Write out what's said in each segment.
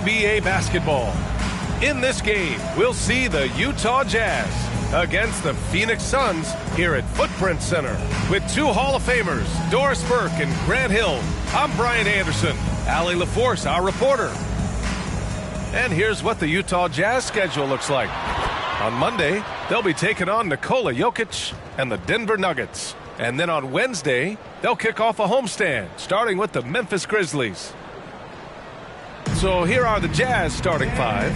NBA basketball. In this game, we'll see the Utah Jazz against the Phoenix Suns here at Footprint Center. With two Hall of Famers, Doris Burke and Grant Hill, I'm Brian Anderson. Allie LaForce, our reporter. And here's what the Utah Jazz schedule looks like. On Monday, they'll be taking on Nikola Jokic and the Denver Nuggets. And then on Wednesday, they'll kick off a homestand, starting with the Memphis Grizzlies. So here are the Jazz starting five.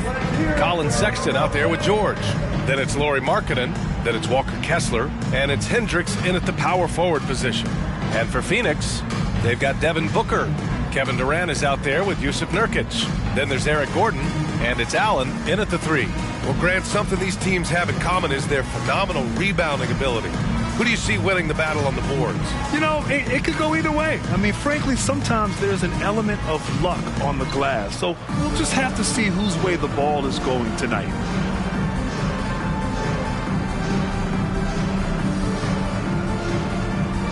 Colin Sexton out there with George. Then it's Lauri Markkanen. Then it's Walker Kessler. And it's Hendricks in at the power forward position. And for Phoenix, they've got Devin Booker. Kevin Durant is out there with Jusuf Nurkic. Then there's Eric Gordon. And it's Allen in at the three. Well, Grant, something these teams have in common is their phenomenal rebounding ability. Who do you see winning the battle on the boards? You know, it could go either way. I mean, frankly, sometimes there's an element of luck on the glass. So we'll just have to see whose way the ball is going tonight.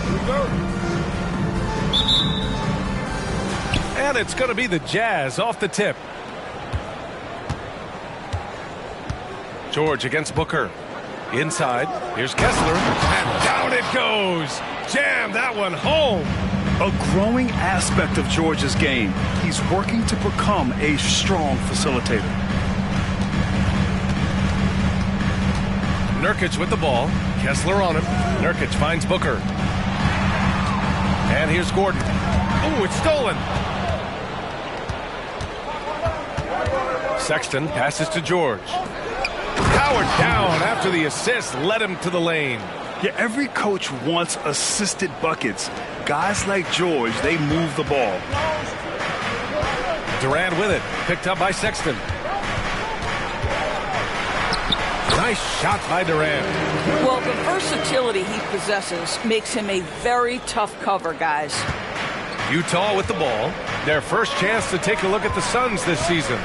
Here we go. And it's going to be the Jazz off the tip. George against Booker. Inside, here's Kessler, and down it goes. Jam that one home. A growing aspect of George's game. He's working to become a strong facilitator. Nurkic with the ball. Kessler on him. Nurkic finds Booker. And here's Gordon. Ooh, it's stolen. Sexton passes to George. Powered down after the assist led him to the lane. Yeah, every coach wants assisted buckets. Guys like George, they move the ball. Durant with it, picked up by Sexton. Nice shot by Durant. Well, the versatility he possesses makes him a very tough cover, guys. Utah with the ball. Their first chance to take a look at the Suns this season.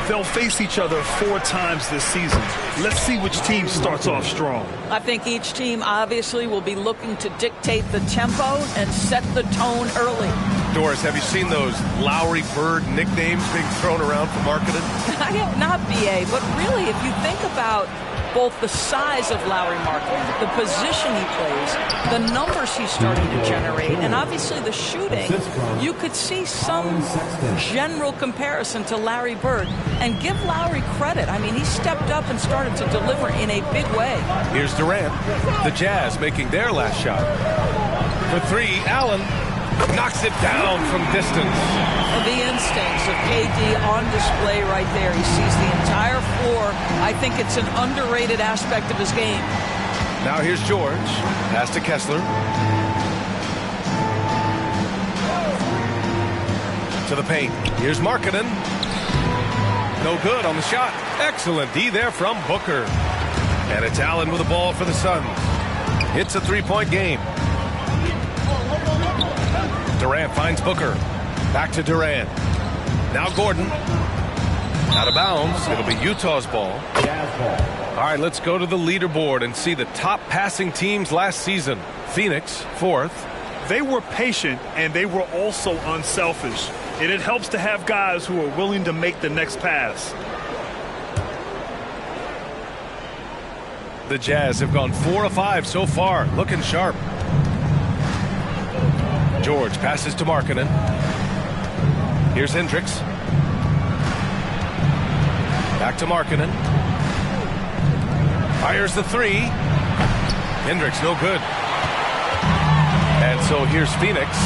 They'll face each other 4 times this season. Let's see which team starts off strong. I think each team obviously will be looking to dictate the tempo and set the tone early. Doris, have you seen those Lowry Bird nicknames being thrown around for marketing? I have not, BA, but really, if you think about both the size of Lauri Markkanen, the position he plays, the numbers he's starting to generate, and obviously the shooting, you could see some general comparison to Larry Bird. And give Lowry credit. I mean, he stepped up and started to deliver in a big way. Here's Durant. The Jazz making their last shot. For three, Allen knocks it down from distance. The instincts of KD on display right there. He sees the entire floor. I think it's an underrated aspect of his game. Now here's George. Pass to Kessler. To the paint. Here's Markkanen. No good on the shot. Excellent D there from Booker. And it's Allen with the ball for the Suns. It's a three-point game. Durant finds Booker. Back to Durant. Now Gordon. Out of bounds. It'll be Utah's ball. All right, let's go to the leaderboard and see the top passing teams last season. Phoenix, 4th. They were patient, and they were also unselfish. And it helps to have guys who are willing to make the next pass. The Jazz have gone 4 of 5 so far. Looking sharp. George passes to Markkanen. Here's Hendricks. Back to Markkanen. Fires the three. Hendricks no good. And so here's Phoenix.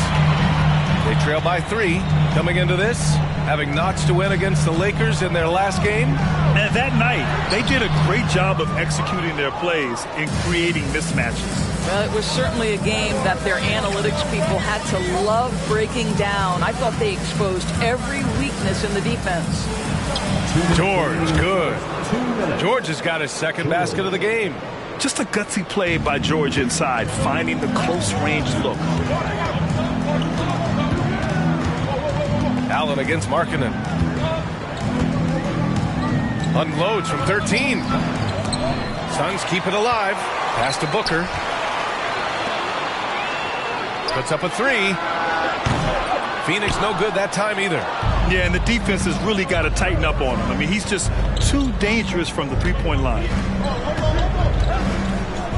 They trail by 3 coming into this, having notched to win against the Lakers in their last game. And that night, they did a great job of executing their plays and creating mismatches. Well, it was certainly a game that their analytics people had to love breaking down. I thought they exposed every weakness in the defense. George, good. George has got his second basket of the game. Just a gutsy play by George inside, finding the close-range look. Allen against Markkanen. Unloads from 13. Suns keep it alive. Pass to Booker. Puts up a 3. Phoenix no good that time either. Yeah, and the defense has really got to tighten up on him. I mean, he's just too dangerous from the three-point line.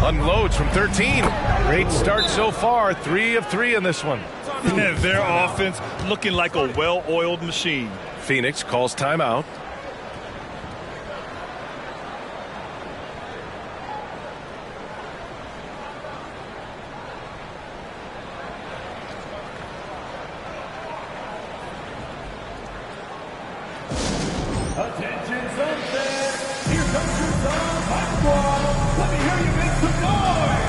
Unloads from 13. Great start so far. 3 of 3 in this one. And their offense looking like a well-oiled machine. Phoenix calls timeout. Attention, Suns fans. Here comes your Suns basketball. Let me hear you make some noise.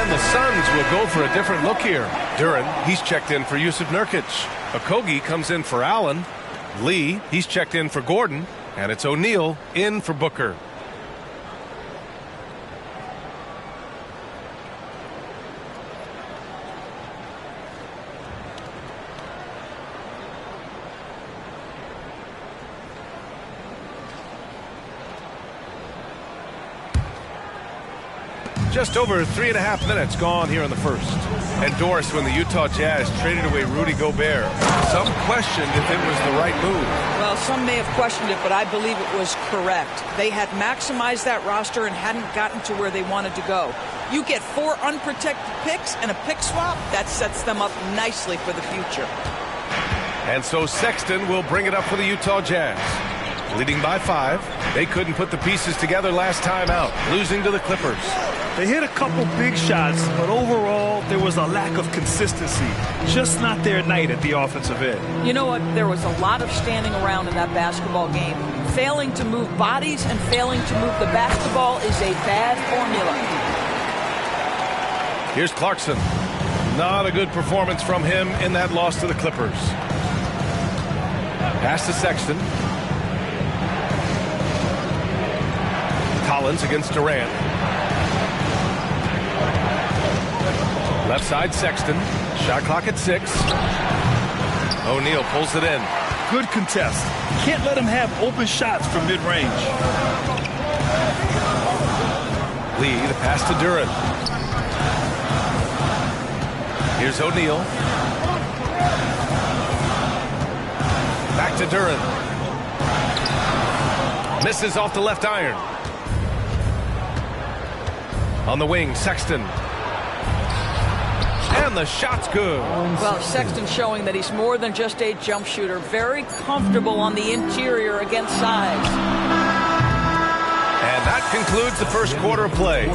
The Suns will go for a different look here. Duren, he's checked in for Yusuf Nurkic. Okogie comes in for Allen. Lee, he's checked in for Gordon. And it's O'Neal in for Booker. Just over 3.5 minutes gone here in the first. Endorsed when the Utah Jazz traded away Rudy Gobert. Some questioned if it was the right move. Well, some may have questioned it, but I believe it was correct. They had maximized that roster and hadn't gotten to where they wanted to go. You get 4 unprotected picks and a pick swap, that sets them up nicely for the future. And so Sexton will bring it up for the Utah Jazz. Leading by 5. They couldn't put the pieces together last time out, losing to the Clippers. They hit a couple big shots, but overall, there was a lack of consistency. Just not their night at the offensive end. You know what? There was a lot of standing around in that basketball game. Failing to move bodies and failing to move the basketball is a bad formula. Here's Clarkson. Not a good performance from him in that loss to the Clippers. Pass to Sexton. Collins against Durant. Left side Sexton. Shot clock at 6. O'Neal pulls it in. Good contest. Can't let him have open shots from mid-range. Lee, the pass to Duren. Here's O'Neal. Back to Duren. Misses off the left iron. On the wing, Sexton. And the shot's good. Well, Sexton showing that he's more than just a jump shooter. Very comfortable on the interior against size. And that concludes the first quarter of play.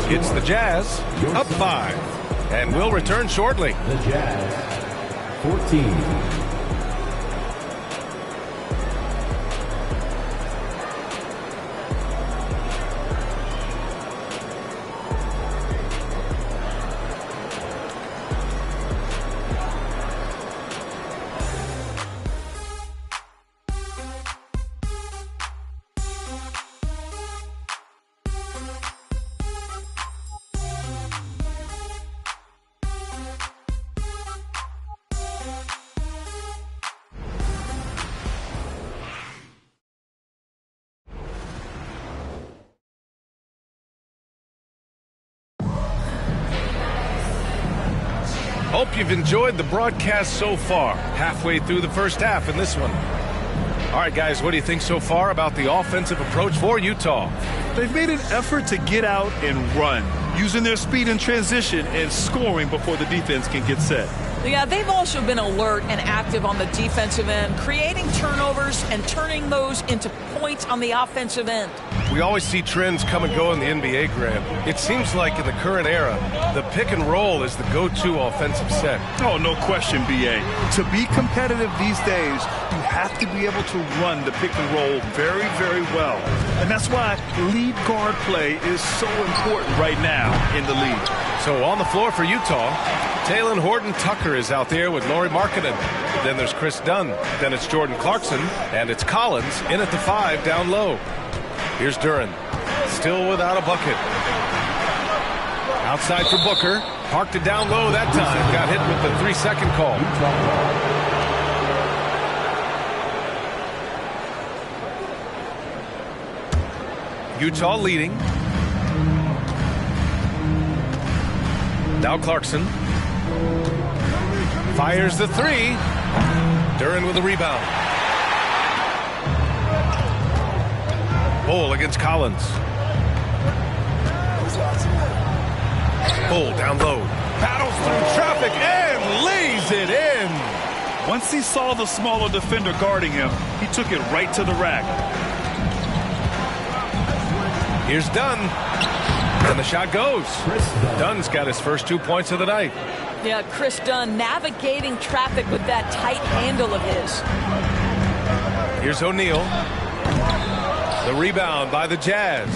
It's the Jazz up 5. And we'll return shortly. The Jazz, 14. Hope you've enjoyed the broadcast so far. Halfway through the first half in this one. All right, guys, what do you think so far about the offensive approach for Utah? They've made an effort to get out and run, using their speed in transition and scoring before the defense can get set. Yeah, they've also been alert and active on the defensive end, creating turnovers and turning those into points on the offensive end. We always see trends come and go in the NBA, Grant. It seems like in the current era, the pick and roll is the go-to offensive set. Oh, no question, B.A. To be competitive these days, you have to be able to run the pick and roll very, very well. And that's why lead guard play is so important right now in the league. So on the floor for Utah, Talen Horton-Tucker is out there with Lauri Markkanen. Then there's Chris Dunn. Then it's Jordan Clarkson. And it's Collins in at the 5 down low. Here's Duren. Still without a bucket. Outside for Booker. Parked it down low that time. Got hit with the 3-second call. Utah leading. Now Clarkson. Fires the 3. Duren with a rebound. Bull against Collins. Bull down low. Battles through traffic and lays it in. Once he saw the smaller defender guarding him, he took it right to the rack. Here's Dunn. And the shot goes. Dunn's got his first 2 points of the night. Yeah, Chris Dunn navigating traffic with that tight handle of his. Here's O'Neal. The rebound by the Jazz.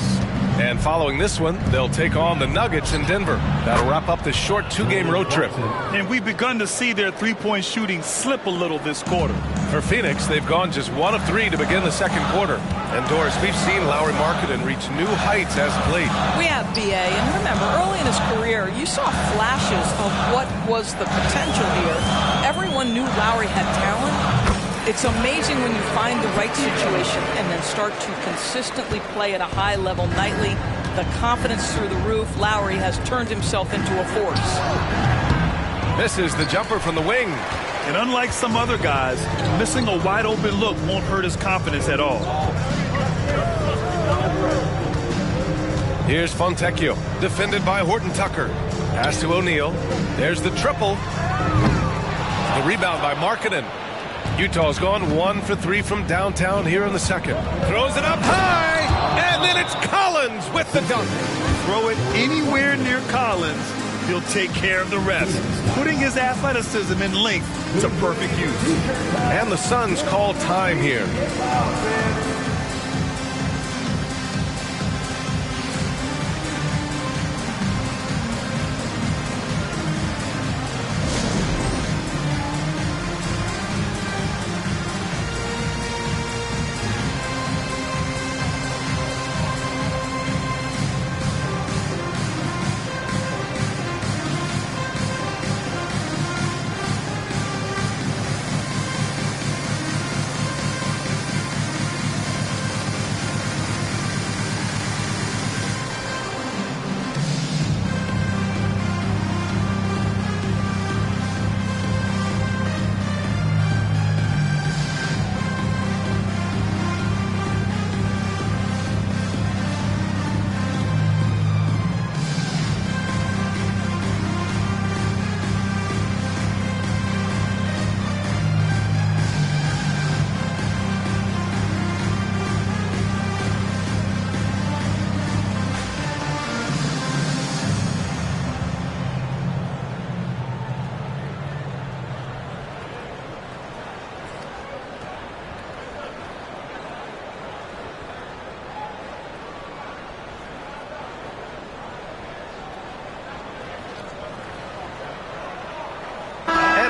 And following this one, they'll take on the Nuggets in Denver. That'll wrap up this short 2-game road trip. And we've begun to see their three-point shooting slip a little this quarter. For Phoenix, they've gone just 1 of 3 to begin the second quarter. And Doris, we've seen Lauri Markkanen reach new heights as of late. We have BA, and remember, early in his career, you saw flashes of what was the potential here. Everyone knew Lauri had talent. It's amazing when you find the right situation and then start to consistently play at a high level nightly. The confidence through the roof. Lauri has turned himself into a force. Misses the jumper from the wing. And unlike some other guys, missing a wide open look won't hurt his confidence at all. Here's Fontecchio, defended by Horton-Tucker. Pass to O'Neal. There's the triple. The rebound by Markkanen. Utah's gone 1 for 3 from downtown here in the second. Throws it up high, and then it's Collins with the dunk. Throw it anywhere near Collins, he'll take care of the rest, putting his athleticism and length to perfect use. And the Suns call time here.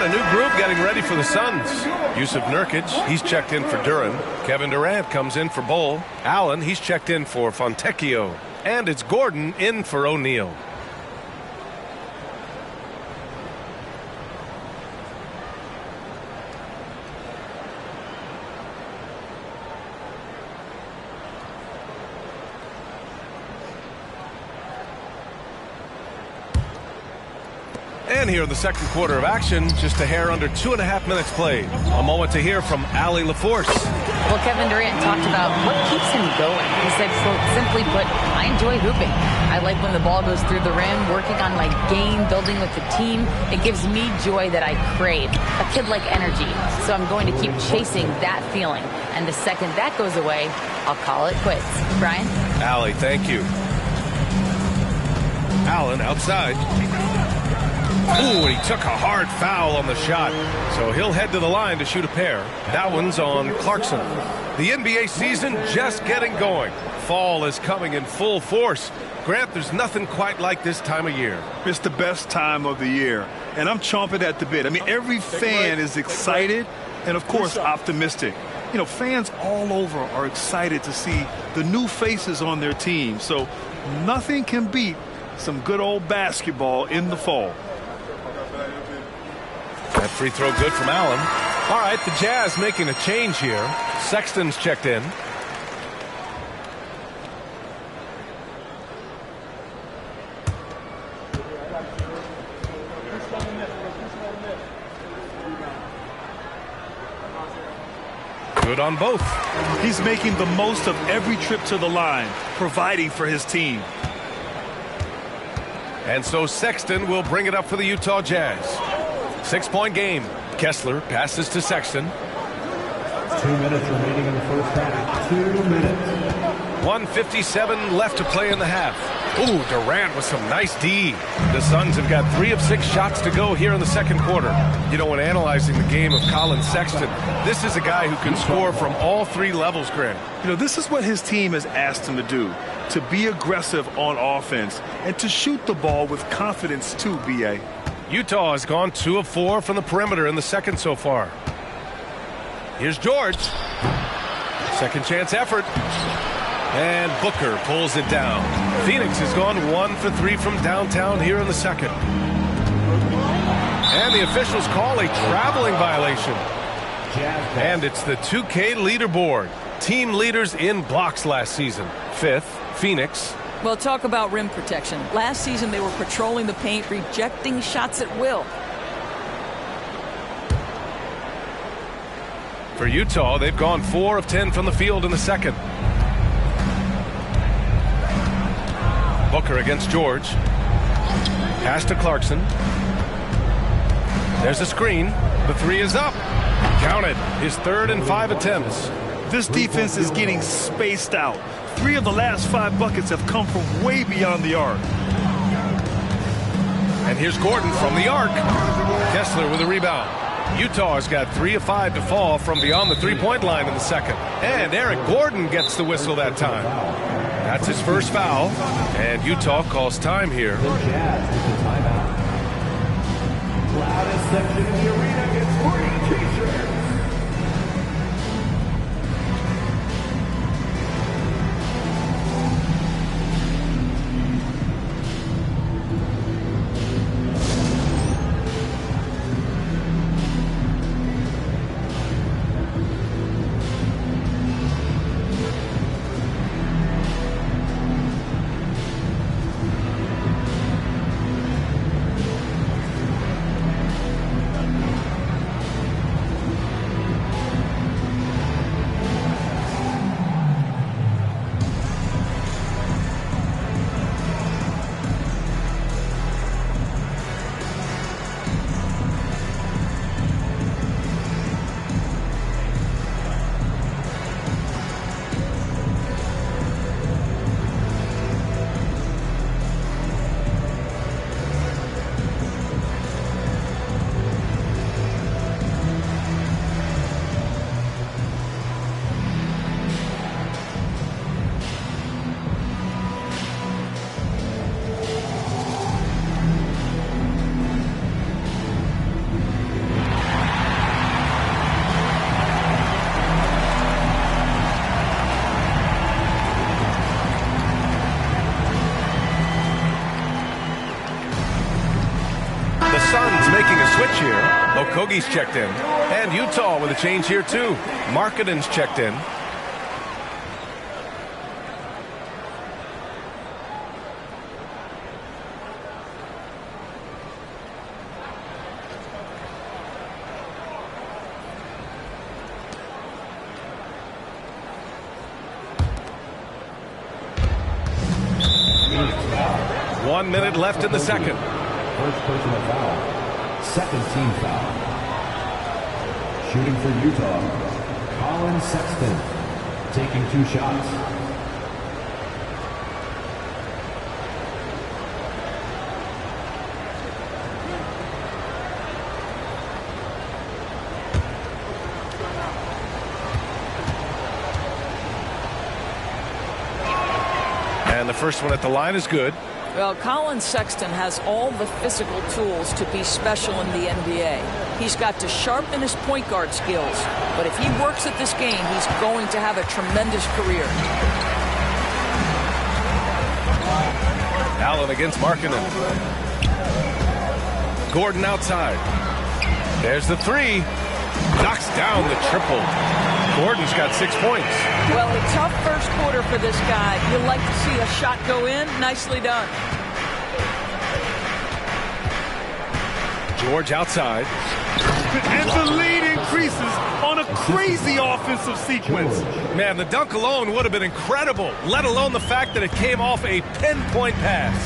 A new group getting ready for the Suns. Yusuf Nurkic, he's checked in for Duren. Kevin Durant comes in for Bull. Allen, he's checked in for Fontecchio. And it's Gordon in for O'Neal. And here in the second quarter of action, just a hair under 2.5 minutes played. A moment to hear from Allie LaForce. Well, Kevin Durant talked about what keeps him going. He said, simply put, I enjoy hooping. I like when the ball goes through the rim, working on my game, building with the team. It gives me joy that I crave, a kid-like energy. So I'm going to keep chasing that feeling. And the second that goes away, I'll call it quits. Brian? Allie, thank you. Allen outside. Ooh, and he took a hard foul on the shot. So he'll head to the line to shoot a pair. That one's on Clarkson. The NBA season just getting going. Fall is coming in full force. Grant, there's nothing quite like this time of year. It's the best time of the year, and I'm chomping at the bit. I mean, every fan is excited and, of course, optimistic. You know, fans all over are excited to see the new faces on their team. So nothing can beat some good old basketball in the fall. That free throw good from Allen. All right, the Jazz making a change here. Sexton's checked in. Good on both. He's making the most of every trip to the line, providing for his team. And so Sexton will bring it up for the Utah Jazz. 6-point game. Kessler passes to Sexton. 2 minutes remaining in the first half. 2 minutes. 1:57 left to play in the half. Ooh, Durant with some nice D. The Suns have got 3 of 6 shots to go here in the second quarter. You know, when analyzing the game of Colin Sexton, this is a guy who can score from all 3 levels, Grant. You know, this is what his team has asked him to do, to be aggressive on offense and to shoot the ball with confidence too, B.A. Utah has gone 2 of 4 from the perimeter in the second so far. Here's George. Second chance effort. And Booker pulls it down. Phoenix has gone 1 for 3 from downtown here in the second. And the officials call a traveling violation. And it's the 2K leaderboard. Team leaders in blocks last season. 5th, Phoenix. Well, talk about rim protection. Last season, they were patrolling the paint, rejecting shots at will. For Utah, they've gone 4 of 10 from the field in the second. Booker against George. Pass to Clarkson. There's a screen. The 3 is up. Counted. His 3rd and 5 attempts. This defense is getting spaced out. 3 of the last 5 buckets have come from way beyond the arc. And here's Gordon from the arc. Kessler with a rebound. Utah has got 3 of 5 to fall from beyond the 3-point line in the second. And Eric Gordon gets the whistle that time. That's his first foul. And Utah calls time here. The Jazz with the timeout. Loudest section in the arena gets free t-shirts. SUNS making a switch here. Okogie's checked in. And Utah with a change here, too. Markkanen's checked in. 1 minute left in the second. First personal foul. Second team foul. Shooting for Utah, Colin Sexton, taking 2 shots. And the first one at the line is good. Well, Colin Sexton has all the physical tools to be special in the NBA. He's got to sharpen his point guard skills, but if he works at this game, he's going to have a tremendous career. Allen against Markkanen. Gordon outside. There's the 3. Knocks down the triple. Gordon's got 6 points. Well, a tough first quarter for this guy. You'll like to see a shot go in. Nicely done. George outside. And the lead increases on a crazy offensive sequence. Man, the dunk alone would have been incredible, let alone the fact that it came off a pinpoint pass.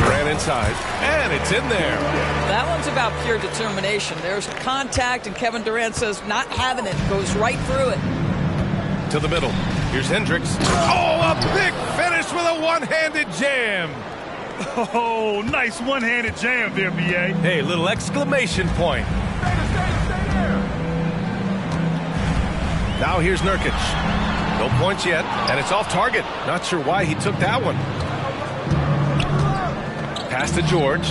Ran inside, and it's in there. That one's about pure determination. There's contact, and Kevin Durant says not having it, goes right through it. To the middle. Here's Hendricks. Oh, a big finish with a one-handed jam. Oh, nice one-handed jam there, B.A. Hey, little exclamation point. Now here's Nurkic. No points yet, and it's off target. Not sure why he took that one. Pass to George.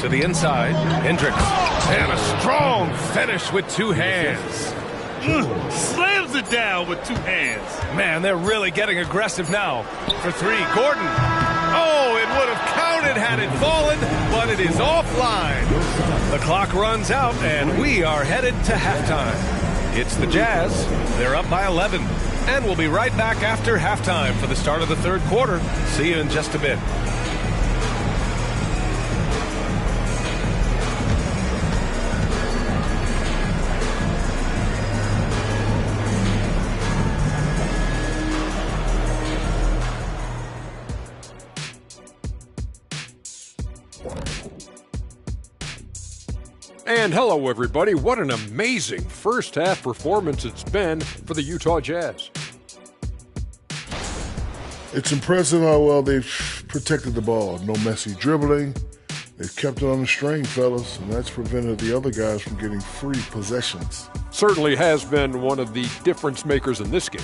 To the inside. Hendricks. And a strong finish with 2 hands. Slams it down with 2 hands. Man, they're really getting aggressive now. For 3, Gordon. Oh, it would have counted had it fallen, but it is offline. The clock runs out, and we are headed to halftime. It's the Jazz. They're up by 11. And we'll be right back after halftime for the start of the third quarter. See you in just a bit. And hello, everybody. What an amazing first-half performance it's been for the Utah Jazz. It's impressive how well they've protected the ball. No messy dribbling. They've kept it on the string, fellas, and that's prevented the other guys from getting free possessions. Certainly has been one of the difference makers in this game.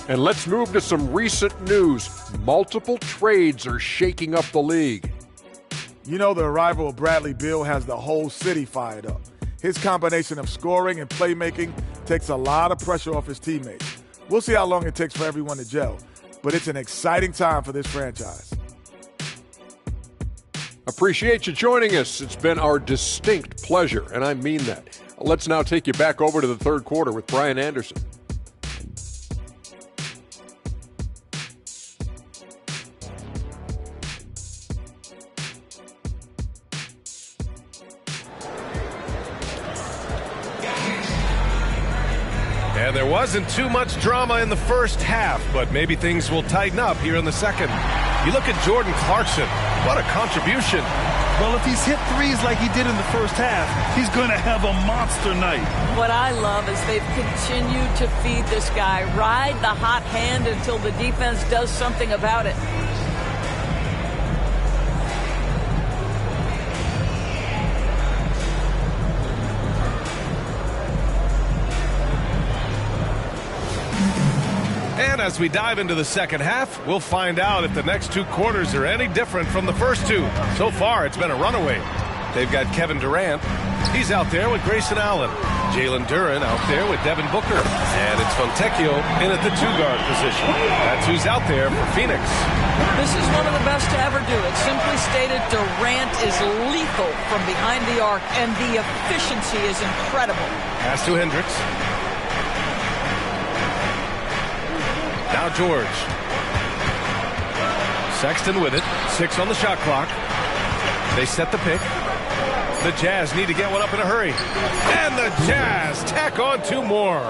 And let's move to some recent news. Multiple trades are shaking up the league. You know, the arrival of Bradley Beal has the whole city fired up. His combination of scoring and playmaking takes a lot of pressure off his teammates. We'll see how long it takes for everyone to gel, but it's an exciting time for this franchise. Appreciate you joining us. It's been our distinct pleasure, and I mean that. Let's now take you back over to the third quarter with Brian Anderson. And there wasn't too much drama in the first half, but maybe things will tighten up here in the second. You look at Jordan Clarkson. What a contribution. Well, if he's hit threes like he did in the first half, he's going to have a monster night. What I love is they've continued to feed this guy, ride the hot hand until the defense does something about it. And as we dive into the second half, we'll find out if the next 2 quarters are any different from the first 2. So far, it's been a runaway. They've got Kevin Durant. He's out there with Grayson Allen. Jalen Duren out there with Devin Booker. And it's Fontecchio in at the 2-guard position. That's who's out there for Phoenix. This is one of the best to ever do it. Simply stated, Durant is lethal from behind the arc, and the efficiency is incredible. Pass to Hendricks. Now George. Sexton with it. 6 on the shot clock. They set the pick. The Jazz need to get one up in a hurry. And the Jazz tack on 2 more.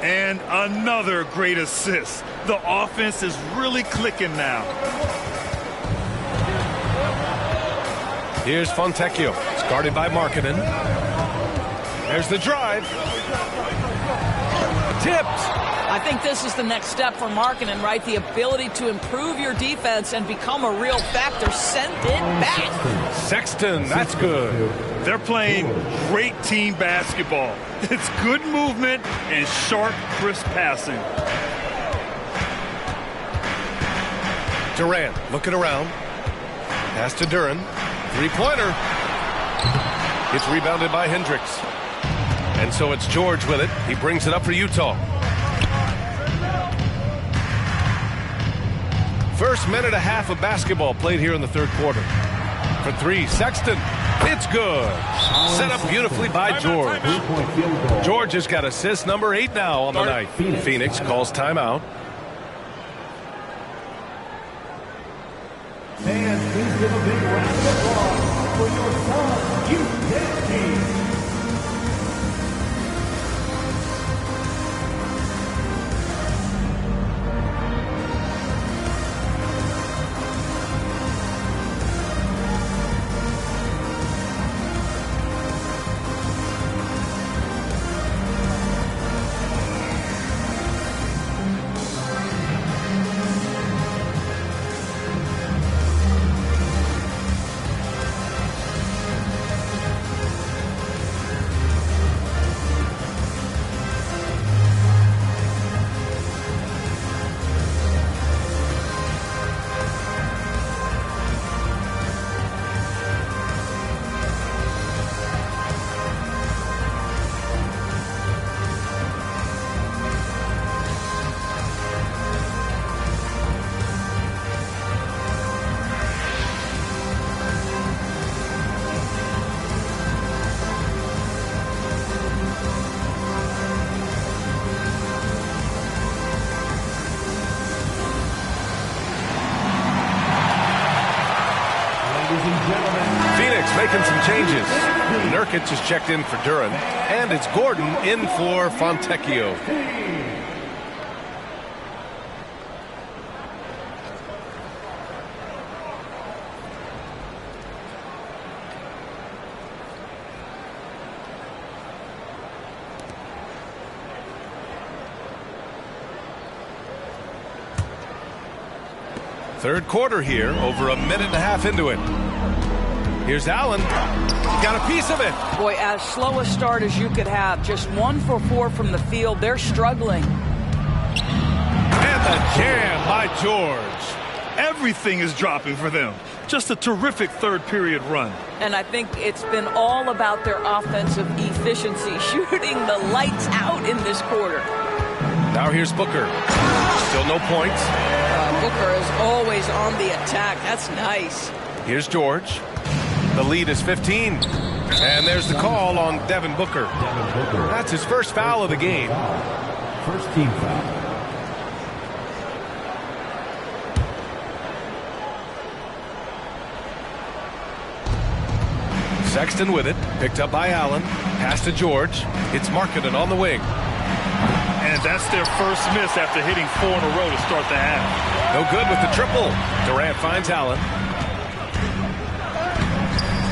And another great assist. The offense is really clicking now. Here's Fontecchio. It's guarded by Markkanen. There's the drive. Tipped. I think this is the next step for Markkanen, right? The ability to improve your defense and become a real factor. Send it back. Sexton, that's good. They're playing great team basketball. It's good movement and sharp, crisp passing. Durant looking around. Pass to Duren. Three-pointer. It's rebounded by Hendricks. And so it's George with it. He brings it up for Utah. First minute and a half of basketball played here in the third quarter. For three, Sexton. It's good. Set up beautifully by George. George has got assist number 8 now on the night. Phoenix calls timeout. And please give a big round of applause for your Suns youth team. Making some changes. Nurkic has checked in for Duren, and it's Gordon in for Fontecchio. Third quarter here, over a minute and a half into it. Here's Allen. Got a piece of it. Boy, as slow a start as you could have. Just 1 for 4 from the field. They're struggling. And the jam by George. Everything is dropping for them. Just a terrific third period run. And I think it's been all about their offensive efficiency, shooting the lights out in this quarter. Now here's Booker. Still no points. Booker is always on the attack. That's nice. Here's George. The lead is 15. And there's the call on Devin Booker. That's his first foul of the game. First team foul. Sexton with it. Picked up by Allen. Pass to George. It's Markkanen on the wing. And that's their first miss after hitting 4 in a row to start the half. No good with the triple. Durant finds Allen.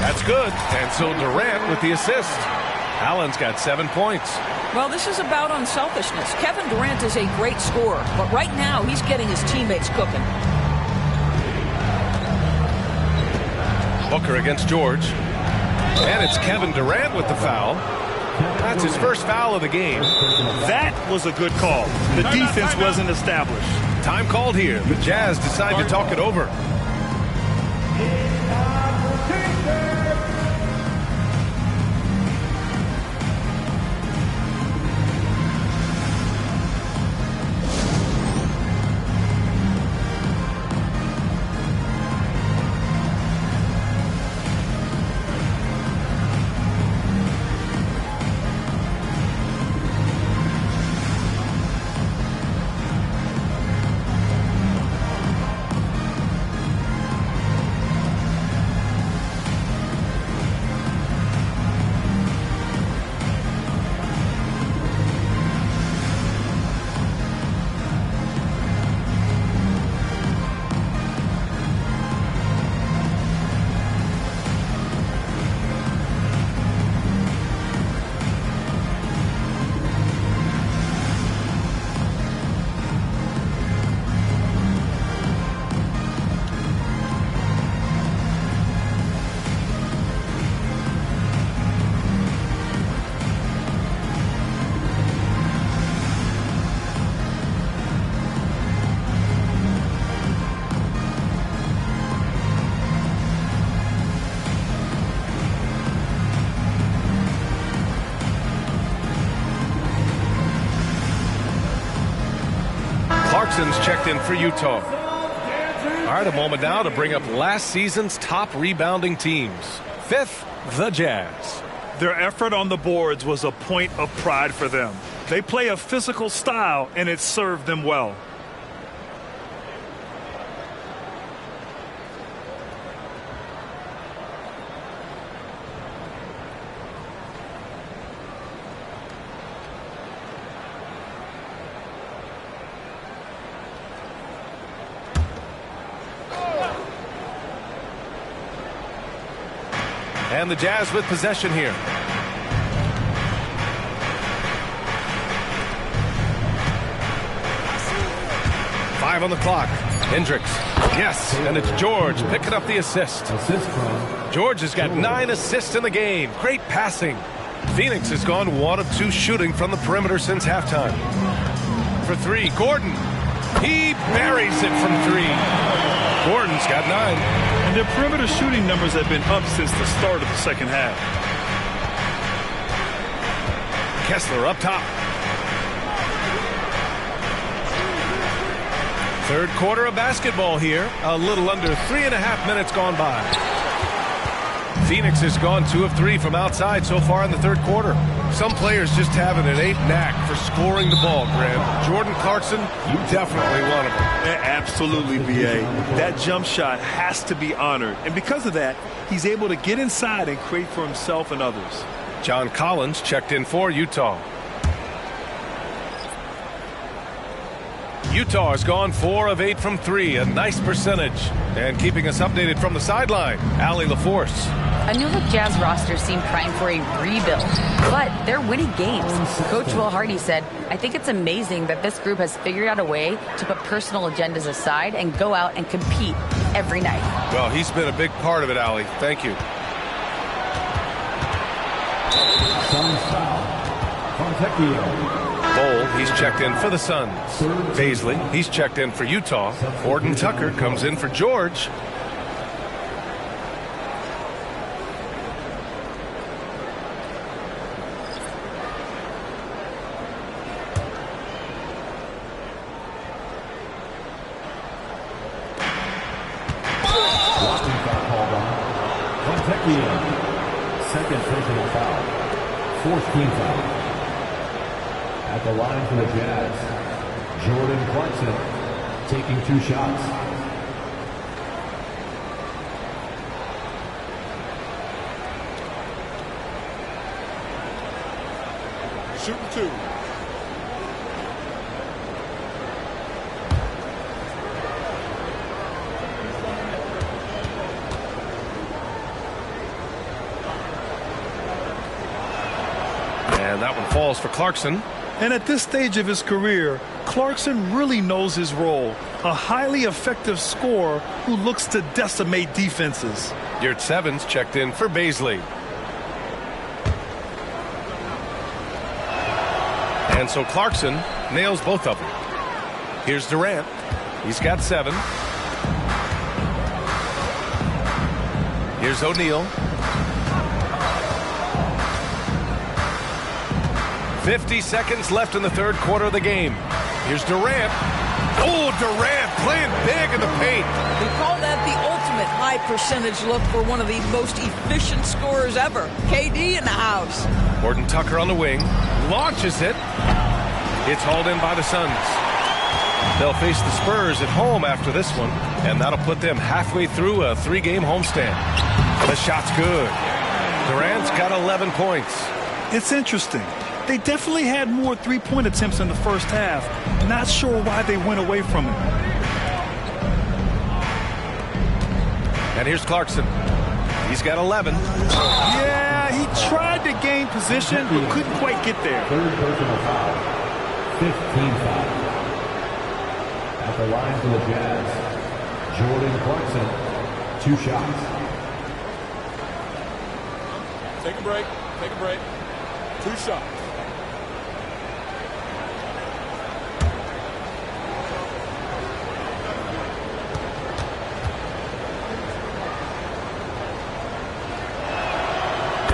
That's good. And so Durant with the assist. Allen's got 7 points. Well, this is about unselfishness. Kevin Durant is a great scorer, but right now he's getting his teammates cooking. Booker against George. And it's Kevin Durant with the foul. That's his first foul of the game. That was a good call. The defense wasn't established. Time called here. The Jazz decide to talk it over. Clarkson's checked in for Utah. All right, a moment now to bring up last season's top rebounding teams. Fifth, the Jazz. Their effort on the boards was a point of pride for them. They play a physical style, and it served them well. And the Jazz with possession here. Five on the clock. Hendricks. Yes, and it's George picking up the assist. George has got 9 assists in the game. Great passing. Phoenix has gone 1 of 2 shooting from the perimeter since halftime. For 3, Gordon. He buries it from 3. Gordon's got 9. And their perimeter shooting numbers have been up since the start of the second half. Kessler up top. Third quarter of basketball here. A little under 3.5 minutes gone by. Phoenix has gone 2 of 3 from outside so far in the third quarter. Some players just have an innate knack for scoring the ball, Grant. Jordan Clarkson, definitely one of them. Yeah, absolutely, B.A. That jump shot has to be honored. And because of that, he's able to get inside and create for himself and others. John Collins checked in for Utah. Utah has gone 4 of 8 from 3, a nice percentage. And keeping us updated from the sideline, Allie LaForce. A new look Jazz roster seemed primed for a rebuild, but they're winning games. Coach Will Hardy said, "I think it's amazing that this group has figured out a way to put personal agendas aside and go out and compete every night." Well, he's been a big part of it, Allie. Thank you. SUNS foul. Bowl, he's checked in for the Suns. Baisley, he's checked in for Utah. Horton Tucker comes in for George. Second personal foul. 4th team foul. At the line for the Jazz, Jordan Clarkson taking 2 shots. Shooting 2. And that one falls for Clarkson. And at this stage of his career, Clarkson really knows his role. A highly effective scorer who looks to decimate defenses. Yurt Sevens checked in for Baisley. And so Clarkson nails both of them. Here's Durant. He's got 7. Here's O'Neal. 50 seconds left in the third quarter of the game. Here's Durant. Oh, Durant playing big in the paint. We call that the ultimate high percentage look for one of the most efficient scorers ever. KD in the house. Horton Tucker on the wing. Launches it. It's hauled in by the Suns. They'll face the Spurs at home after this one, and that'll put them halfway through a 3-game homestand. The shot's good. Durant's got 11 points. It's interesting. They definitely had more 3-point attempts in the first half. Not sure why they went away from it. And here's Clarkson. He's got 11. Yeah, he tried to gain position, but couldn't quite get there. 3rd personal foul. 5th team foul. At the line for the Jazz, Jordan Clarkson, 2 shots. Take a break. 2 shots.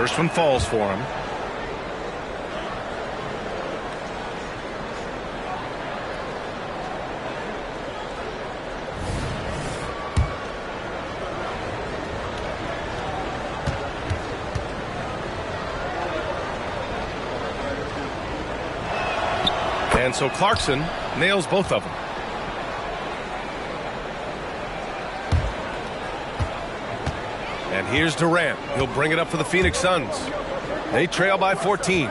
First one falls for him. And so Clarkson nails both of them. And here's Durant. He'll bring it up for the Phoenix Suns. They trail by 14.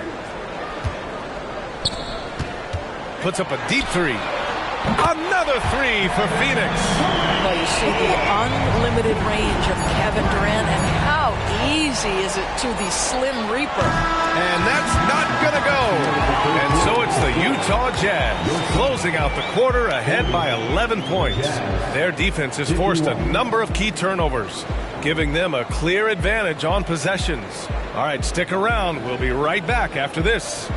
Puts up a deep three. Another three for Phoenix. Well, you see the unlimited range of Kevin Durant, and how easy is it to the Slim Reaper. And that's not going to go. And so it's the Utah Jazz closing out the quarter ahead by 11 points. Their defense has forced a number of key turnovers, giving them a clear advantage on possessions. All right, stick around. We'll be right back after this.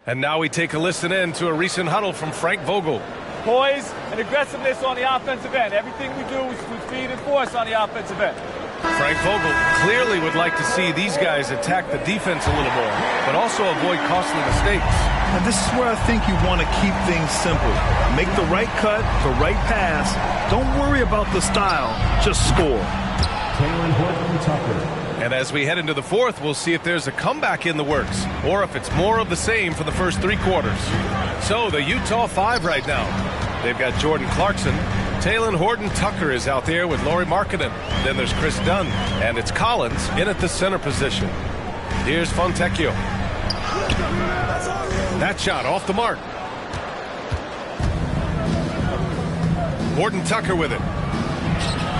And now we take a listen in to a recent huddle from Frank Vogel. Poise and aggressiveness on the offensive end. Everything we do is with speed and force on the offensive end. Frank Vogel clearly would like to see these guys attack the defense a little more, but also avoid costly mistakes. And this is where I think you want to keep things simple. Make the right cut, the right pass. Don't worry about the style, just score. Taylor Horton Tucker. And as we head into the fourth, we'll see if there's a comeback in the works or if it's more of the same for the first three quarters. So the Utah 5 right now. They've got Jordan Clarkson. Taylor Horton Tucker is out there with Lauri Markkanen. Then there's Chris Dunn. And it's Collins in at the center position. Here's Fontecchio. That shot off the mark. Horton Tucker with it.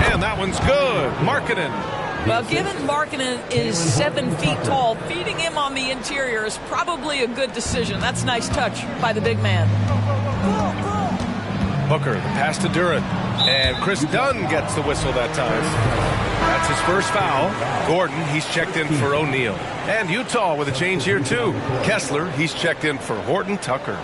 And that one's good. Markkanen. Well, given Markkanen is 7 feet tall, feeding him on the interior is probably a good decision. That's a nice touch by the big man. Booker, the pass to Durant. And Chris Dunn gets the whistle that time. That's his first foul. Gordon, he's checked in for O'Neal. And Utah with a change here, too. Kessler, he's checked in for Horton Tucker.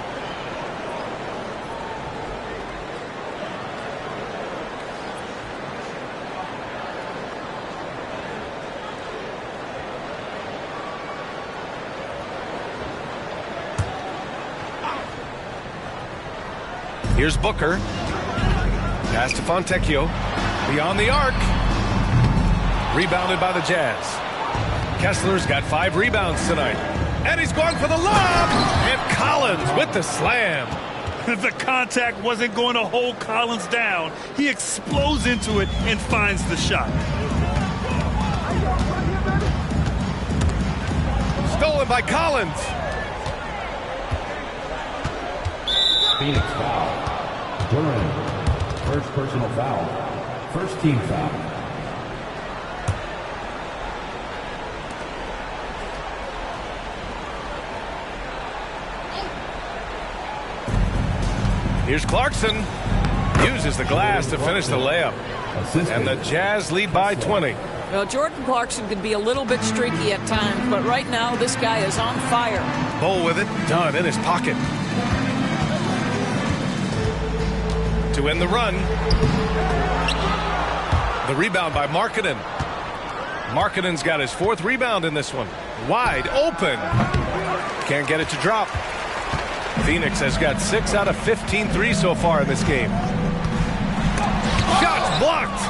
Here's Booker. Pass to Fontecchio. Beyond the arc. Rebounded by the Jazz. Kessler's got 5 rebounds tonight. And he's going for the lob. And Collins with the slam. The contact wasn't going to hold Collins down. He explodes into it and finds the shot. Stolen by Collins. Phoenix foul. Durant, first personal foul. First team foul. Here's Clarkson. Uses the glass to finish the layup. And the Jazz lead by 20. Well, Jordan Clarkson can be a little bit streaky at times, but right now this guy is on fire. Bull with it. Dunn in his pocket. To win the run. The rebound by Markkanen. Markkanen's got his 4th rebound in this one. Wide open. Can't get it to drop. Phoenix has got 6 out of 15 threes so far in this game. Shots blocked.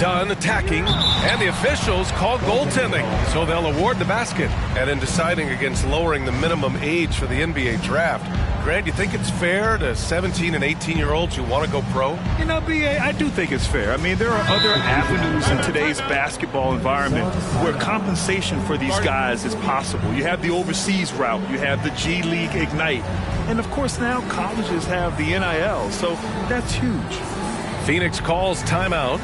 Dunn attacking, and the officials called goaltending, so they'll award the basket. And in deciding against lowering the minimum age for the NBA draft, Grant, you think it's fair to 17 and 18-year-olds who want to go pro? You know, B.A., I do think it's fair. I mean, there are other avenues in today's basketball environment where compensation for these guys is possible. You have the overseas route. You have the G League Ignite. And, of course, now colleges have the NIL, so that's huge. Phoenix calls timeout.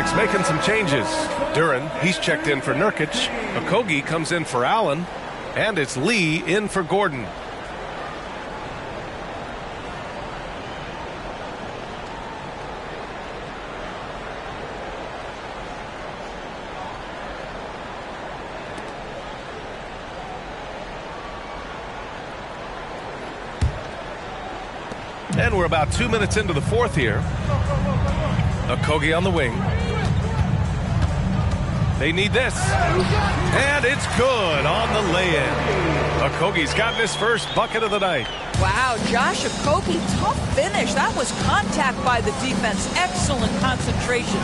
Phoenix making some changes. Duran, he's checked in for Nurkic. Okogie comes in for Allen. And it's Lee in for Gordon. And we're about 2 minutes into the fourth here. Okogie on the wing. They need this. And it's good on the lay-in. Okogie's gotten his first bucket of the night. Wow, Josh Okogie, tough finish. That was contact by the defense. Excellent concentration.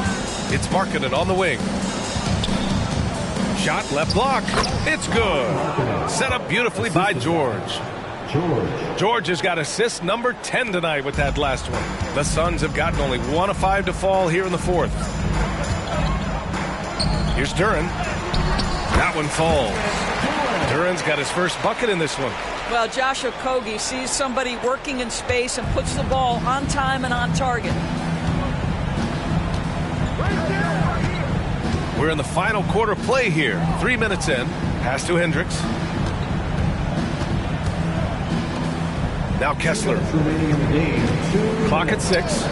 It's Markkanen on the wing. Shot left block. It's good. Set up beautifully by George. George has got assist number 10 tonight with that last one. The Suns have gotten only 1 of 5 to fall here in the fourth. Here's Duran. That one falls. Duran's got his first bucket in this one. Well, Josh Okogie sees somebody working in space and puts the ball on time and on target. We're in the final quarter play here. 3 minutes in. Pass to Hendricks. Now Kessler. Clock at 6.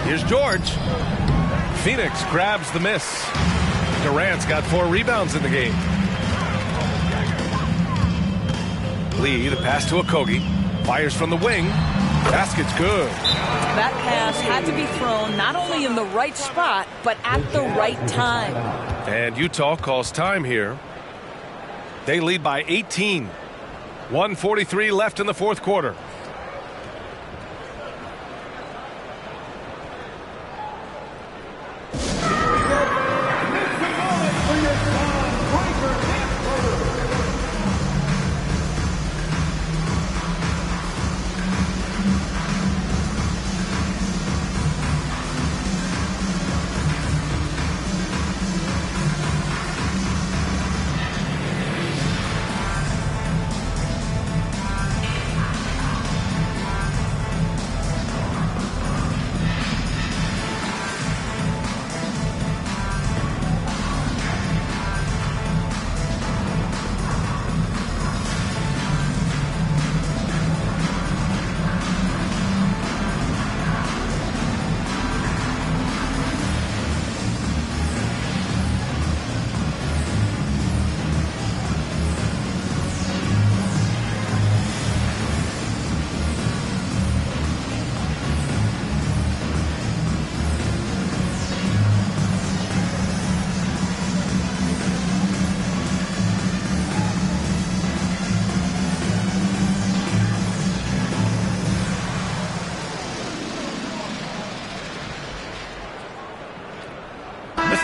Here's George. Phoenix grabs the miss. Durant's got 4 rebounds in the game. Lee, the pass to Okogie. Fires from the wing. Basket's good. That pass had to be thrown not only in the right spot, but at the right time. And Utah calls time here. They lead by 18. 1:43 left in the fourth quarter.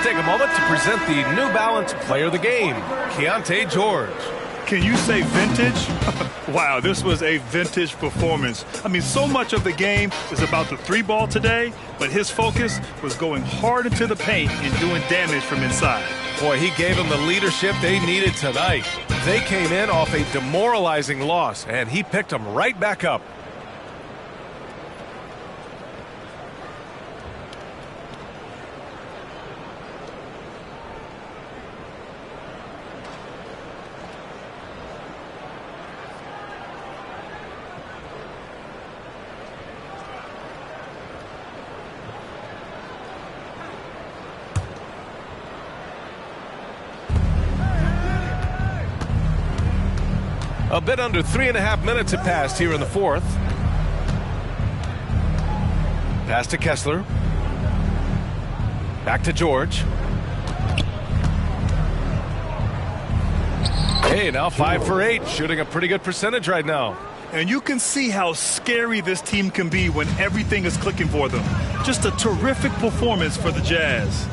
Take a moment to present the New Balance Player of the Game, Keontae George. Can you say vintage? Wow, this was a vintage performance. I mean, so much of the game is about the 3-ball today, but his focus was going hard into the paint and doing damage from inside. Boy, he gave them the leadership they needed tonight. They came in off a demoralizing loss, and he picked them right back up. A bit under 3.5 minutes have passed here in the fourth. Pass to Kessler. Back to George. Hey, now 5 for 8, shooting a pretty good percentage right now. And you can see how scary this team can be when everything is clicking for them. Just a terrific performance for the Jazz.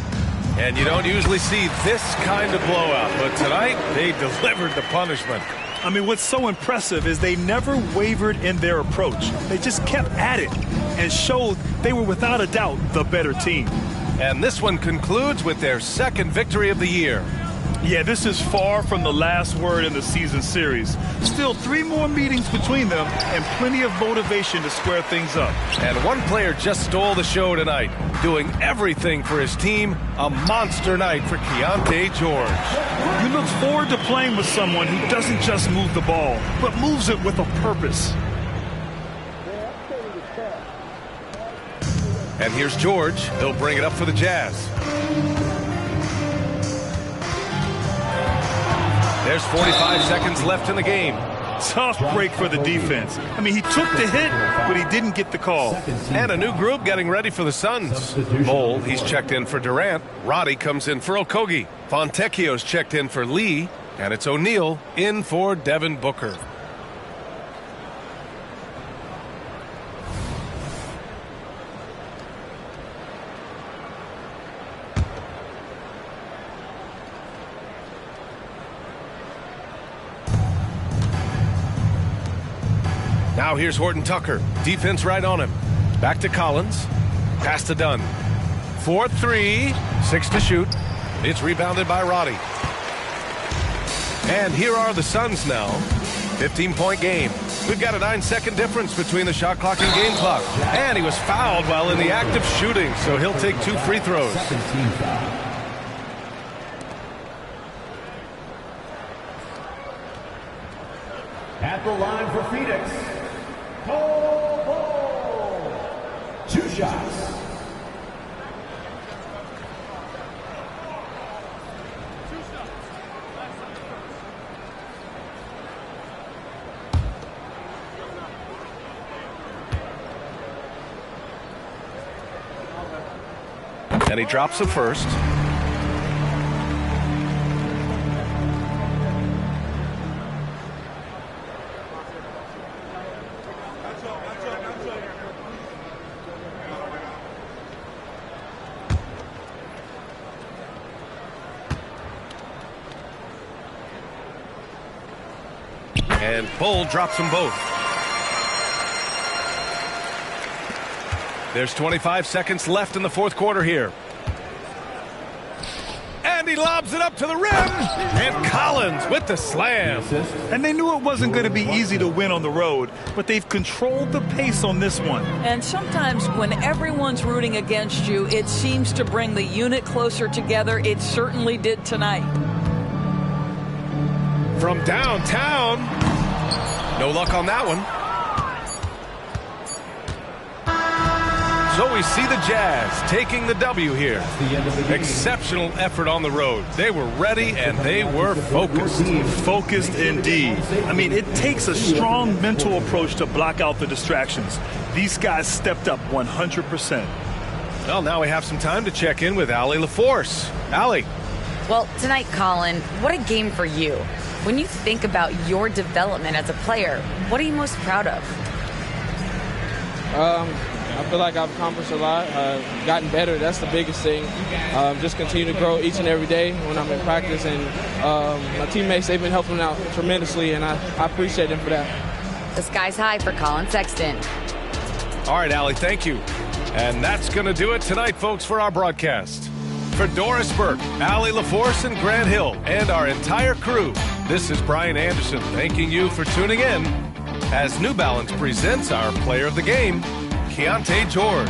And you don't usually see this kind of blowout, but tonight they delivered the punishment. I mean, what's so impressive is they never wavered in their approach. They just kept at it and showed they were without a doubt the better team. And this one concludes with their second victory of the year. Yeah, this is far from the last word in the season series. Still 3 more meetings between them and plenty of motivation to square things up. And one player just stole the show tonight, doing everything for his team. A monster night for Keontae George. You look forward to playing with someone who doesn't just move the ball, but moves it with a purpose. And here's George. He'll bring it up for the Jazz. There's 45 seconds left in the game. Tough break for the defense. I mean, he took the hit, but he didn't get the call. And a new group getting ready for the Suns. Mole, he's checked in for Durant. Roddy comes in for Okogie. Fontecchio's checked in for Lee. And it's O'Neal in for Devin Booker. Now here's Horton Tucker. Defense right on him. Back to Collins. Pass to Dunn. 4-3. 6 to shoot. It's rebounded by Roddy. And here are the Suns now. 15-point game. We've got a 9-second difference between the shot clock and game clock. And he was fouled while in the act of shooting, so he'll take 2 free throws. At the line for Phoenix, Ball. 2 shots. And he drops the first. And Bull drops them both. There's 25 seconds left in the fourth quarter here. And he lobs it up to the rim. And Collins with the slam. And they knew it wasn't going to be easy to win on the road, but they've controlled the pace on this one. And sometimes when everyone's rooting against you, it seems to bring the unit closer together. It certainly did tonight. From downtown. No luck on that one. So we see the Jazz taking the W here. Exceptional effort on the road. They were ready and they were focused. Focused indeed. I mean, it takes a strong mental approach to block out the distractions. These guys stepped up 100%. Well, now we have some time to check in with Allie LaForce. Allie. Well, tonight, Colin, what a game for you. When you think about your development as a player, what are you most proud of? I feel like I've accomplished a lot, gotten better. That's the biggest thing. Just continue to grow each and every day when I'm in practice. And my teammates, they've been helping out tremendously, and I appreciate them for that. The sky's high for Colin Sexton. All right, Allie, thank you. And that's going to do it tonight, folks, for our broadcast. For Doris Burke, Allie LaForce, and Grant Hill, and our entire crew, this is Brian Anderson thanking you for tuning in as New Balance presents our player of the game, Keontae George.